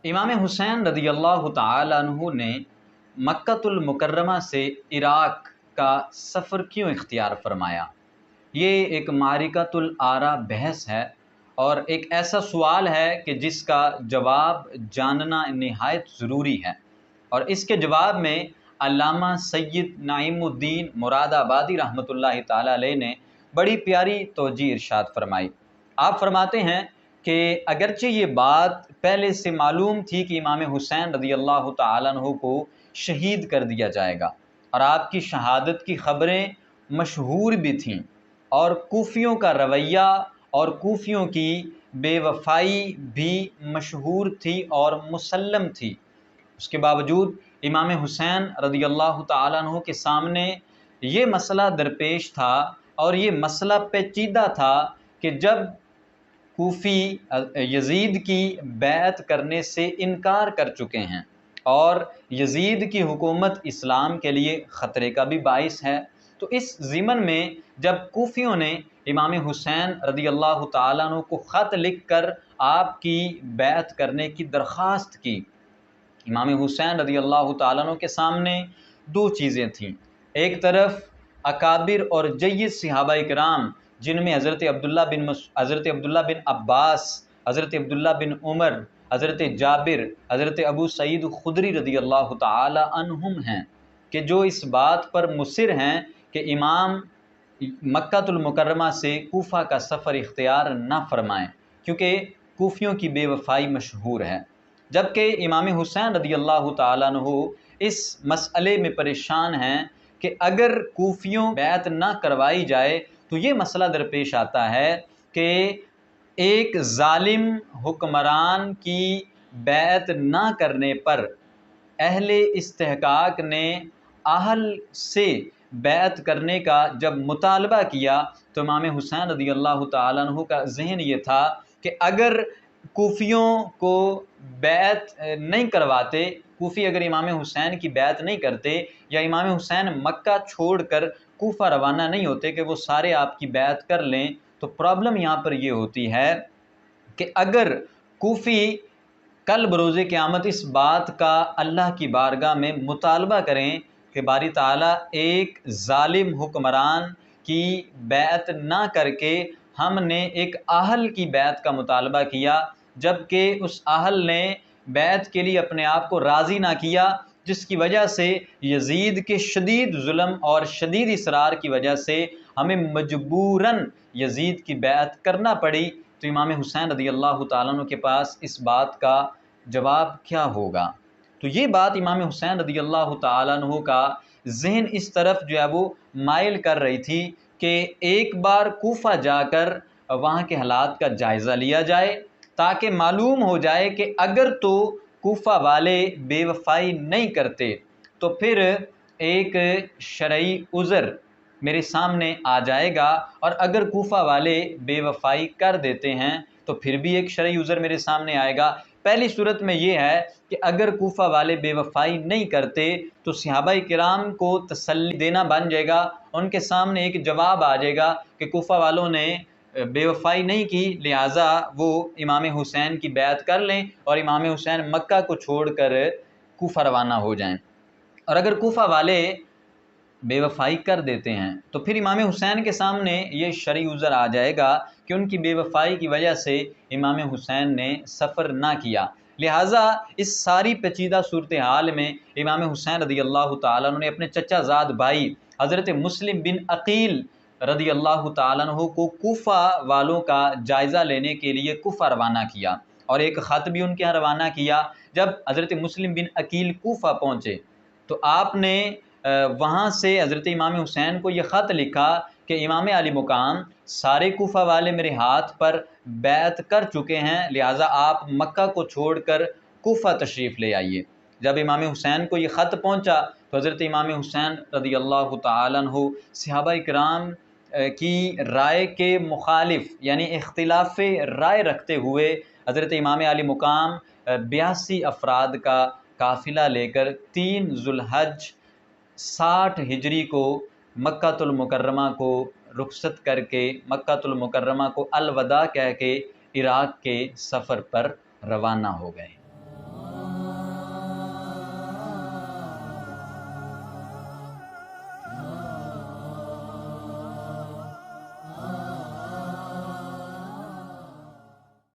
امام حسین رضی اللہ تعالی عنہ نے مکۃ المکرمہ سے عراق کا سفر کیوں اختیار فرمایا؟ یہ ایک معرکۃ الآراء بحث ہے اور ایک ایسا سوال ہے کہ جس کا جواب جاننا نہایت ضروری ہے، اور اس کے جواب میں علامہ سید نعیم الدین مراد آبادی رحمۃ اللہ تعالی علیہ نے بڑی پیاری توجیہ ارشاد فرمائی۔ آپ فرماتے ہیں کہ اگرچہ یہ بات پہلے سے معلوم تھی کہ امام حسین رضی اللہ تعالیٰ عنہ کو شہید کر دیا جائے گا، اور آپ کی شہادت کی خبریں مشہور بھی تھیں، اور کوفیوں کا رویہ اور کوفیوں کی بے وفائی بھی مشہور تھی اور مسلم تھی، اس کے باوجود امام حسین رضی اللہ تعالیٰ عنہ کے سامنے یہ مسئلہ درپیش تھا، اور یہ مسئلہ پیچیدہ تھا کہ جب کوفی یزید کی بیعت کرنے سے انکار کر چکے ہیں، اور یزید کی حکومت اسلام کے لیے خطرے کا بھی باعث ہے، تو اس ضمن میں جب کوفیوں نے امام حسین رضی اللہ تعالیٰ عنہ کو خط لکھ کر آپ کی بیعت کرنے کی درخواست کی، امام حسین رضی اللہ تعالیٰ عنہ کے سامنے دو چیزیں تھیں۔ ایک طرف اکابر اور جید صحابہ کرام، جن میں حضرت عبداللہ بن عباس، حضرت عبداللہ بن عمر، حضرت جابر، حضرت ابو سعید خدری رضی اللہ تعالی عنہم ہیں، کہ جو اس بات پر مصر ہیں کہ امام مکۃ المکرمہ سے کوفہ کا سفر اختیار نہ فرمائیں، کیونکہ کوفیوں کی بے وفائی مشہور ہے، جبکہ امام حسین رضی اللہ تعالیٰ عنہ اس مسئلے میں پریشان ہیں کہ اگر کوفیوں بیعت نہ کروائی جائے تو یہ مسئلہ درپیش آتا ہے کہ ایک ظالم حکمران کی بیعت نہ کرنے پر اہل استحقاق نے اہل سے بیعت کرنے کا جب مطالبہ کیا، تو امام حسین رضی اللہ تعالیٰ عنہ کا ذہن یہ تھا کہ اگر کوفیوں کو بیعت نہیں کرواتے، کوفی اگر امام حسین کی بیعت نہیں کرتے، یا امام حسین مکہ چھوڑ کر کوفہ روانہ نہیں ہوتے کہ وہ سارے آپ کی بیعت کر لیں، تو پرابلم یہاں پر یہ ہوتی ہے کہ اگر کوفی کل بروز قیامت اس بات کا اللہ کی بارگاہ میں مطالبہ کریں کہ باری تعالیٰ ایک ظالم حکمران کی بیعت نہ کر کے ہم نے ایک اہل کی بیعت کا مطالبہ کیا، جبکہ اس اہل نے بیعت کے لیے اپنے آپ کو راضی نہ کیا، جس کی وجہ سے یزید کے شدید ظلم اور شدید اصرار کی وجہ سے ہمیں مجبوراً یزید کی بیعت کرنا پڑی، تو امام حسین رضی اللہ تعالیٰ عنہ کے پاس اس بات کا جواب کیا ہوگا؟ تو یہ بات امام حسین رضی اللہ تعالیٰ عنہ کا ذہن اس طرف جو ہے وہ مائل کر رہی تھی کہ ایک بار کوفہ جا کر وہاں کے حالات کا جائزہ لیا جائے، تاکہ معلوم ہو جائے کہ اگر تو کوفہ والے بے وفائی نہیں کرتے تو پھر ایک شرعی عذر میرے سامنے آ جائے گا، اور اگر کوفہ والے بے وفائی کر دیتے ہیں تو پھر بھی ایک شرعی عذر میرے سامنے آئے گا۔ پہلی صورت میں یہ ہے کہ اگر کوفہ والے بے وفائی نہیں کرتے تو صحابہ کرام کو تسلی دینا بن جائے گا، ان کے سامنے ایک جواب آ جائے گا کہ کوفہ والوں نے بے وفائی نہیں کی، لہٰذا وہ امام حسین کی بیعت کر لیں اور امام حسین مکہ کو چھوڑ کر کوفہ روانہ ہو جائیں۔ اور اگر کوفہ والے بے وفائی کر دیتے ہیں تو پھر امام حسین کے سامنے یہ شرعی عذر آ جائے گا کہ ان کی بے وفائی کی وجہ سے امام حسین نے سفر نہ کیا، لہٰذا اس ساری پیچیدہ صورتحال میں امام حسین رضی اللہ تعالیٰ عنہ نے اپنے چچا زاد بھائی حضرت مسلم بن عقیل رضی اللہ تعالیٰ عنہ کو کوفہ والوں کا جائزہ لینے کے لیے کوفہ روانہ کیا، اور ایک خط بھی ان کے یہاں روانہ کیا۔ جب حضرت مسلم بن عقیل کوفہ پہنچے تو آپ نے وہاں سے حضرت امام حسین کو یہ خط لکھا کہ امام علی مقام سارے کوفہ والے میرے ہاتھ پر بیعت کر چکے ہیں، لہٰذا آپ مکہ کو چھوڑ کر کوفہ تشریف لے آئیے۔ جب امام حسین کو یہ خط پہنچا تو حضرت امام حسین رضی اللہ تعالیٰ عنہ صحابہ کرام کی رائے کے مخالف، یعنی اختلاف رائے رکھتے ہوئے حضرت امام علی مقام 82 افراد کا قافلہ لے کر 3 ذو الحج 60 ہجری کو مکۃ المکرمہ کو رخصت کر کے مکۃ المکرمہ کو الوداع کہہ کے عراق کے سفر پر روانہ ہو گئے۔